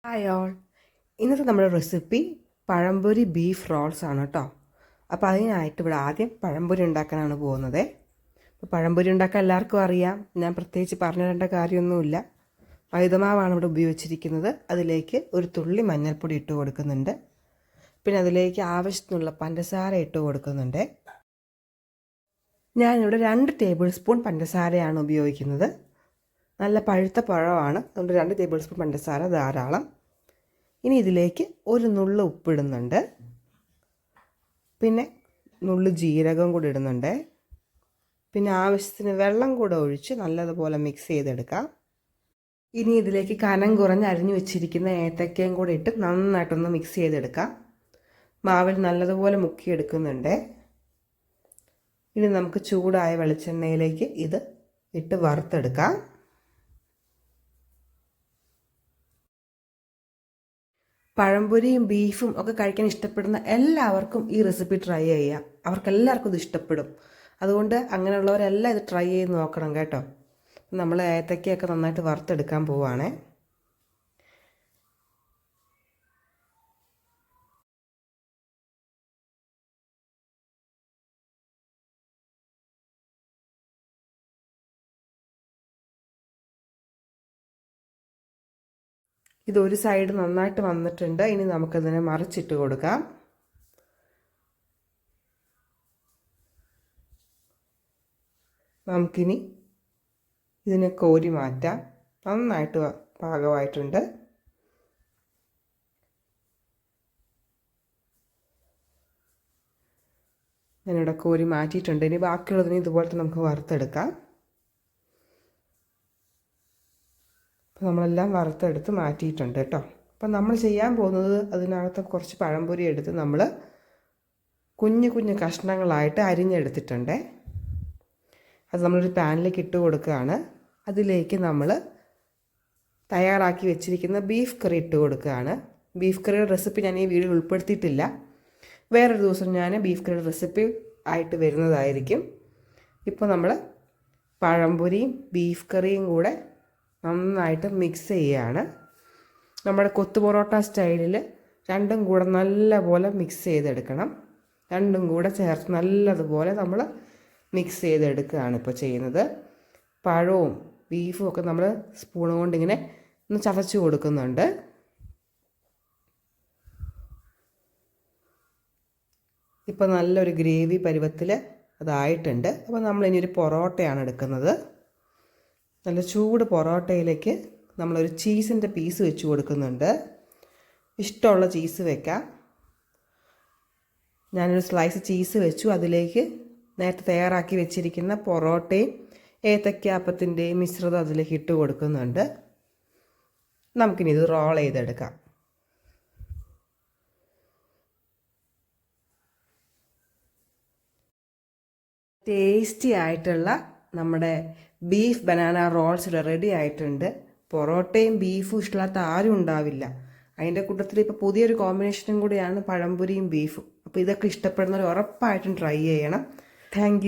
Hi all. ഇന്നത്തെ നമ്മുടെ recipe പഴംപൊരി beef Rolls ആണ് കേട്ടോ. അപ്പോൾ അതിനായിട്ട് ഇവിടെ ആദ്യം പഴംപൊരി ഉണ്ടാക്കാനാണ് പോകുന്നത്. അപ്പോൾ പഴംപൊരി ഉണ്ടാക്കാൻ എല്ലാവർക്കും അറിയാം, ഞാൻ പ്രത്യേകിച്ച് പറഞ്ഞു തരേണ്ട കാര്യമൊന്നുമില്ല. മൈദമാവാണ് ഇവിടെ ഉപയോഗിച്ചിരിക്കുന്നത്. അതിലേക്ക് ഒരു തുള്ളി മഞ്ഞൾപ്പൊടി ഇട്ട് കൊടുക്കുന്നുണ്ട്. പിന്നെ അതിലേക്ക് ആവശ്യത്തിനുള്ള പഞ്ചസാര ഇട്ട് കൊടുക്കുന്നുണ്ട്. ഞാനിവിടെ 2 ടേബിൾ സ്പൂൺ പഞ്ചസാരയാണ് ഉപയോഗിക്കുന്നത്. നല്ല പഴുത്ത പഴമാണ്, അതുകൊണ്ട് 2 ടേബിൾ സ്പൂൺ പഞ്ചസാര ധാരാളം. ഇനി ഇതിലേക്ക് ഒരു നുള്ള് ഉപ്പിടുന്നുണ്ട്, പിന്നെ നുള്ള് ജീരകം കൂടി ഇടുന്നുണ്ട്, പിന്നെ ആവശ്യത്തിന് വെള്ളം കൂടെ ഒഴിച്ച് നല്ലതുപോലെ മിക്സ് ചെയ്തെടുക്കാം. ഇനി ഇതിലേക്ക് കനം കുറഞ്ഞ് അരിഞ്ഞു വെച്ചിരിക്കുന്ന ഏത്തക്കയും കൂടി ഇട്ട് നന്നായിട്ടൊന്ന് മിക്സ് ചെയ്തെടുക്കാം. മാവിൽ നല്ലതുപോലെ മുക്കിയെടുക്കുന്നുണ്ട്. ഇനി നമുക്ക് ചൂടായ വെളിച്ചെണ്ണയിലേക്ക് ഇത് ഇട്ട് വറുത്തെടുക്കാം. പഴംപൊരിയും ബീഫും ഒക്കെ കഴിക്കാൻ ഇഷ്ടപ്പെടുന്ന എല്ലാവർക്കും ഈ റെസിപ്പി ട്രൈ ചെയ്യാം. അവർക്കെല്ലാവർക്കും ഇത് ഇഷ്ടപ്പെടും. അതുകൊണ്ട് അങ്ങനെയുള്ളവരെല്ലാം ഇത് ട്രൈ ചെയ്ത് നോക്കണം കേട്ടോ. നമ്മൾ ഏത്തക്കയൊക്കെ നന്നായിട്ട് വറുത്തെടുക്കാൻ പോവുകയാണേ. ഇതൊരു സൈഡ് നന്നായിട്ട് വന്നിട്ടുണ്ട്. ഇനി നമുക്കതിനെ മറിച്ചിട്ട് കൊടുക്കാം. നമുക്കിനി ഇതിനെ കോരി മാറ്റാം. നന്നായിട്ട് പാകമായിട്ടുണ്ട്. ഞാനിവിടെ കോരി മാറ്റിയിട്ടുണ്ട്. ഇനി ബാക്കിയുള്ളതിന് ഇതുപോലെ തന്നെ നമുക്ക് വറുത്തെടുക്കാം. അപ്പോൾ നമ്മളെല്ലാം വറുത്തെടുത്ത് മാറ്റിയിട്ടുണ്ട് കേട്ടോ. അപ്പം നമ്മൾ ചെയ്യാൻ പോകുന്നത്, അതിനകത്ത് കുറച്ച് പഴംപൊരി എടുത്ത് നമ്മൾ കുഞ്ഞു കുഞ്ഞു കഷ്ണങ്ങളായിട്ട് അരിഞ്ഞെടുത്തിട്ടുണ്ട്. അത് നമ്മളൊരു പാനിലേക്ക് ഇട്ട് കൊടുക്കുകയാണ്. അതിലേക്ക് നമ്മൾ തയ്യാറാക്കി വെച്ചിരിക്കുന്ന ബീഫ് കറി ഇട്ട് കൊടുക്കുകയാണ്. ബീഫ് കറിയുടെ റെസിപ്പി ഞാൻ ഈ വീഡിയോയിൽ ഉൾപ്പെടുത്തിയിട്ടില്ല. വേറൊരു ദിവസം ഞാൻ ബീഫ് കറിയുടെ റെസിപ്പി ആയിട്ട് വരുന്നതായിരിക്കും. ഇപ്പോൾ നമ്മൾ പഴംപൊരിയും ബീഫ് കറിയും കൂടെ നന്നായിട്ട് മിക്സ് ചെയ്യുകയാണ്. നമ്മുടെ കൊത്തു പൊറോട്ട സ്റ്റൈലിൽ രണ്ടും കൂടെ നല്ലപോലെ മിക്സ് ചെയ്തെടുക്കണം. രണ്ടും കൂടെ ചേർത്ത് നല്ലതുപോലെ നമ്മൾ മിക്സ് ചെയ്തെടുക്കുകയാണ് ഇപ്പോൾ ചെയ്യുന്നത്. പഴവും ബീഫും ഒക്കെ നമ്മൾ സ്പൂൺ കൊണ്ട് ഇങ്ങനെ ഒന്ന് ചതച്ച് കൊടുക്കുന്നുണ്ട്. ഇപ്പോൾ നല്ലൊരു ഗ്രേവി പരുവത്തിൽ അതായിട്ടുണ്ട്. അപ്പോൾ നമ്മളിനി ഒരു പൊറോട്ടയാണ് എടുക്കുന്നത്. നല്ല ചൂട് പൊറോട്ടയിലേക്ക് നമ്മളൊരു ചീസിൻ്റെ പീസ് വെച്ച് കൊടുക്കുന്നുണ്ട്. ഇഷ്ടമുള്ള ചീസ് വെക്കാം. ഞാനൊരു സ്ലൈസ് ചീസ് വെച്ചു. അതിലേക്ക് നേരത്തെ തയ്യാറാക്കി വെച്ചിരിക്കുന്ന പൊറോട്ടയും ഏത്തക്കാപ്പത്തിൻ്റെയും മിശ്രിതം അതിലേക്ക് ഇട്ട് കൊടുക്കുന്നുണ്ട്. നമുക്കിനി ഇത് റോൾ ചെയ്തെടുക്കാം. ടേസ്റ്റി ആയിട്ടുള്ള നമ്മുടെ ബീഫ് ബനാന റോൾസ് റെഡി ആയിട്ടുണ്ട്. പൊറോട്ടയും ബീഫും ഇഷ്ടമില്ലാത്ത ആരും ഉണ്ടാവില്ല. അതിൻ്റെ കൂട്ടത്തിൽ ഇപ്പോൾ പുതിയൊരു കോമ്പിനേഷനും കൂടിയാണ് പഴംപൊരിയും ബീഫും. അപ്പോൾ ഇതൊക്കെ ഇഷ്ടപ്പെടുന്നവർ ഉറപ്പായിട്ടും ട്രൈ ചെയ്യണം. താങ്ക്